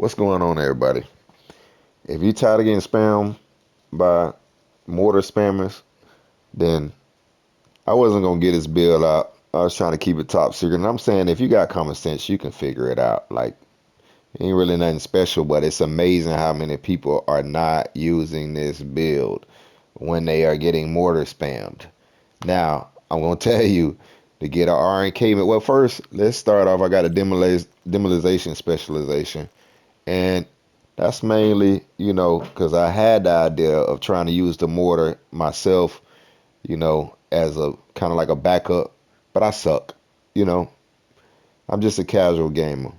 What's going on, everybody? If you're tired of getting spammed by mortar spammers, then I wasn't gonna get this bill out. I was trying to keep it top secret. And I'm saying if you got common sense, you can figure it out. Like, ain't really nothing special, but it's amazing how many people are not using this build when they are getting mortar spammed. Now, I'm gonna tell you to get a RNK. Well, first, let's start off. I got a demoralization specialization. And that's mainly, because I had the idea of trying to use the mortar myself, as a kind of like a backup, but I suck. You know, I'm just a casual gamer.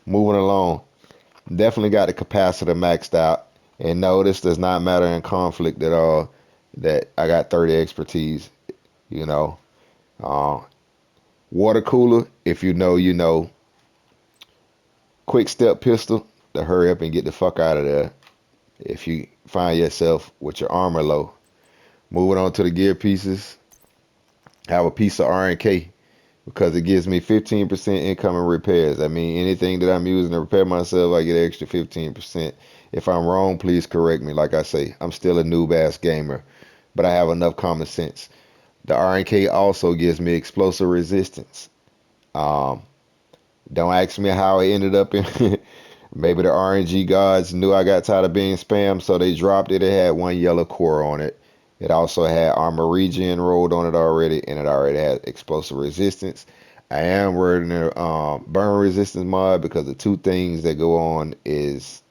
Moving along, definitely got the capacitor maxed out. And no, this does not matter in conflict at all that I got 30 expertise, you know. Uh, Water cooler, if you know, you know. Quick step pistol to hurry up and get the fuck out of there if you find yourself with your armor low. Moving on to the gear pieces, have a piece of R&K because it gives me 15% incoming repairs. I mean, anything that I'm using to repair myself, I get an extra 15%. If I'm wrong, please correct me. Like I say, I'm still a noob ass gamer, but I have enough common sense. The R&K also gives me explosive resistance. Um, don't ask me how it ended up in. Maybe the RNG gods knew I got tired of being spammed, so they dropped it. It had one yellow core on it. It also had armor regen rolled on it already, and it already had explosive resistance. I am running the burn resistance mod because the two things that go on is,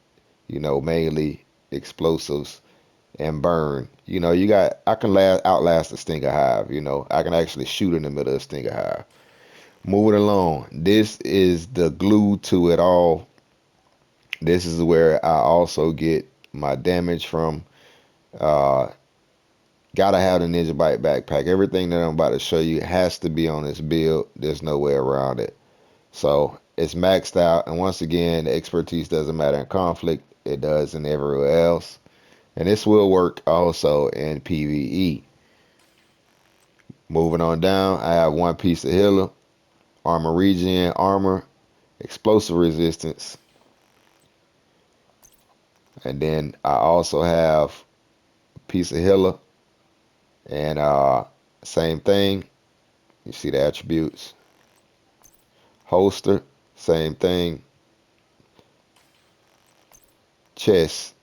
mainly explosives and burn. I can outlast a stinger hive. I can actually shoot in the middle of a stinger hive. Moving along, this is the glue to it all. This is where I also get my damage from. Uh, Gotta have the Ninja Bite backpack. Everything that I'm about to show you has to be on this build. There's no way around it. So it's maxed out. And once again, the expertise doesn't matter in conflict. It does in everywhere else. And this will work also in PvE. Moving on down, I have one piece of healer, armor regen, armor, explosive resistance. And then I also have a piece of healer. And same thing. You see the attributes. Holster, same thing. Chest.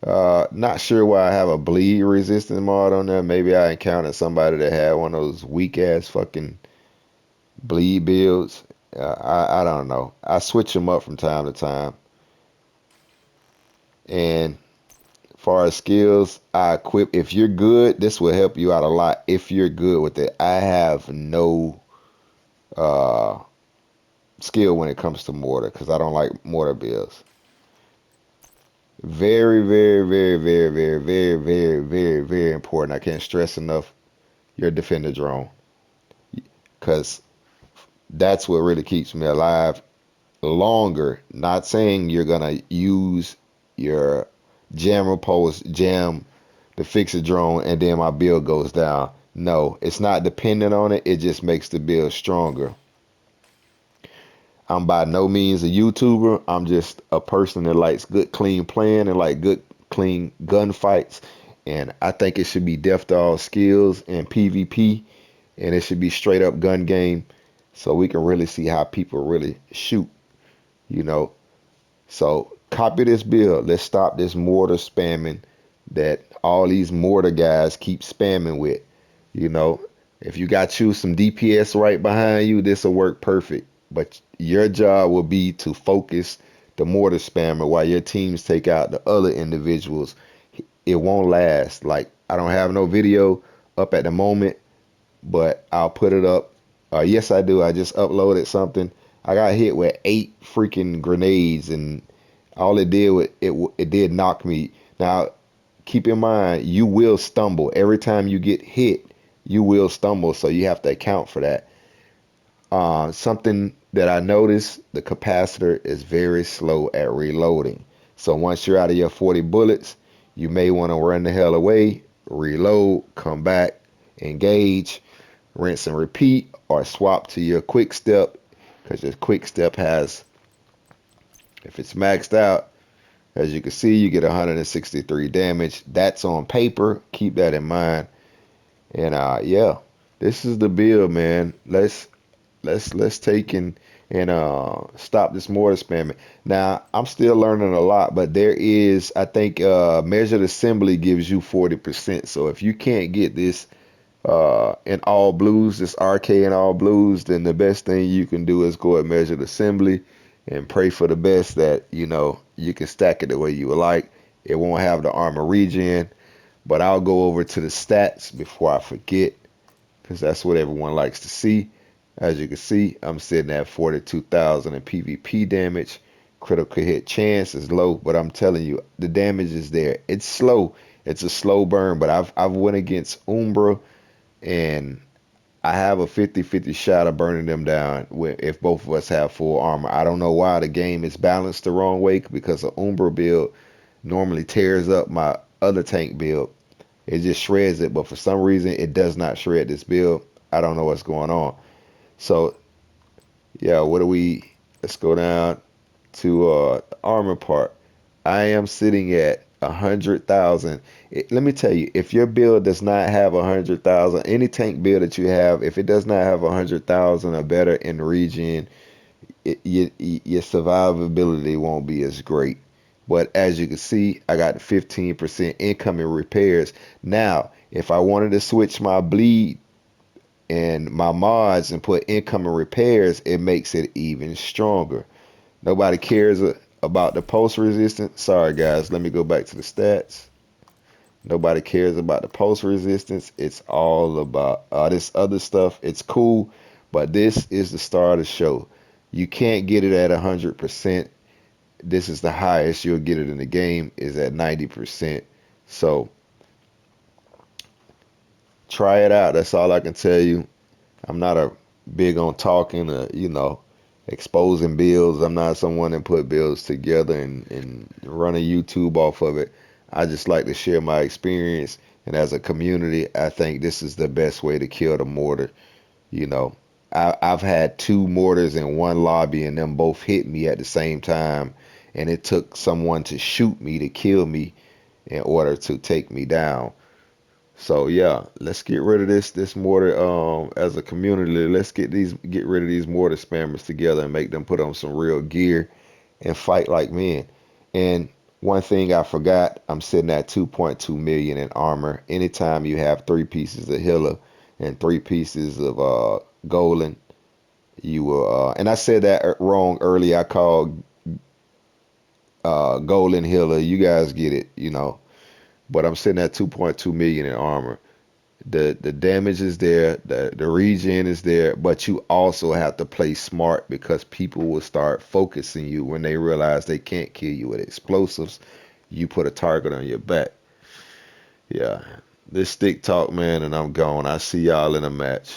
Not sure why I have a bleed resistance mod on there. Maybe I encountered somebody that had one of those weak ass fucking bleed builds. I don't know. I switch them up from time to time. And as far as skills, I equip. If you're good, this will help you out a lot. If you're good with it, I have no uh, skill when it comes to mortar because I don't like mortar builds. Very, very, very, very, very, very, very, very, very important. I can't stress enough your defender drone because that's what really keeps me alive longer. Not saying you're gonna use your jammer post jam to fix a drone and then my build goes down. No, it's not dependent on it. It just makes the build stronger. I'm by no means a YouTuber. I'm just a person that likes good, clean playing and like good, clean gunfights. And I think it should be death to all skills and PvP. And it should be straight up gun game so we can really see how people really shoot, you know. So copy this build. Let's stop this mortar spamming that all these mortar guys keep spamming with. You know, if you got you some DPS right behind you, this will work perfect. But your job will be to focus the mortar spammer while your teams take out the other individuals. It won't last. Like, I don't have no video up at the moment, but I'll put it up. Yes, I do. I just uploaded something. I got hit with 8 freaking grenades, and all it did was it did knock me. Now, keep in mind, you will stumble every time you get hit. You will stumble, so you have to account for that. Something that I noticed, the capacitor is very slow at reloading. So once you're out of your 40 bullets, you may want to run the hell away, reload, come back, engage, rinse and repeat, or swap to your quick step because your quick step has If it's maxed out, as you can see, you get 163 damage. That's on paper. Keep that in mind. And yeah, this is the build, man. Let's take and stop this mortar spamming. Now I'm still learning a lot, but there is, I think, measured assembly gives you 40%. So if you can't get this in all blues, this RK in all blues, then the best thing you can do is go at measured assembly and pray for the best that you can stack it the way you would like. It won't have the armor regen, but I'll go over to the stats before I forget, because that's what everyone likes to see. As you can see, I'm sitting at 42,000 in PvP damage. Critical hit chance is low, but I'm telling you, the damage is there. It's slow. It's a slow burn, but I've went against Umbra, and I have a 50-50 shot of burning them down if both of us have full armor. I don't know why the game is balanced the wrong way, because the Umbra build normally tears up my other tank build. It just shreds it, but for some reason it does not shred this build. I don't know what's going on. So yeah, let's go down to armor part. I am sitting at 100,000. Let me tell you, if your build does not have 100,000, any tank build that you have, if it does not have 100,000 or better in regen, your survivability won't be as great. But as you can see, I got 15% incoming repairs. Now, if I wanted to switch my bleed and my mods and put incoming repairs, it makes it even stronger. Nobody cares about the post resistance. Sorry guys, let me go back to the stats. Nobody cares about the post resistance. It's all about this other stuff. It's cool, but this is the star of the show. You can't get it at 100%. This is the highest you'll get it in the game, is at 90%. So try it out. That's all I can tell you. I'm not a big on talking, exposing builds. I'm not someone that put builds together and run a YouTube off of it. I just like to share my experience. And as a community, I think this is the best way to kill the mortar. You know, I've had two mortars in one lobby and them both hit me at the same time. And it took someone to shoot me to kill me in order to take me down. So yeah, let's get rid of this mortar as a community. Let's get rid of these mortar spammers together and make them put on some real gear and fight like men. And one thing I forgot, I'm sitting at 2.2 million in armor. Anytime you have 3 pieces of healer and 3 pieces of golden, you will and I said that wrong earlier. I called golden healer. You guys get it. But I'm sitting at 2.2 million in armor. The damage is there, the regen is there, but you also have to play smart, because people will start focusing you when they realize they can't kill you with explosives. You put a target on your back. Yeah, this stick talk, man, and I'm gone. I see y'all in a match.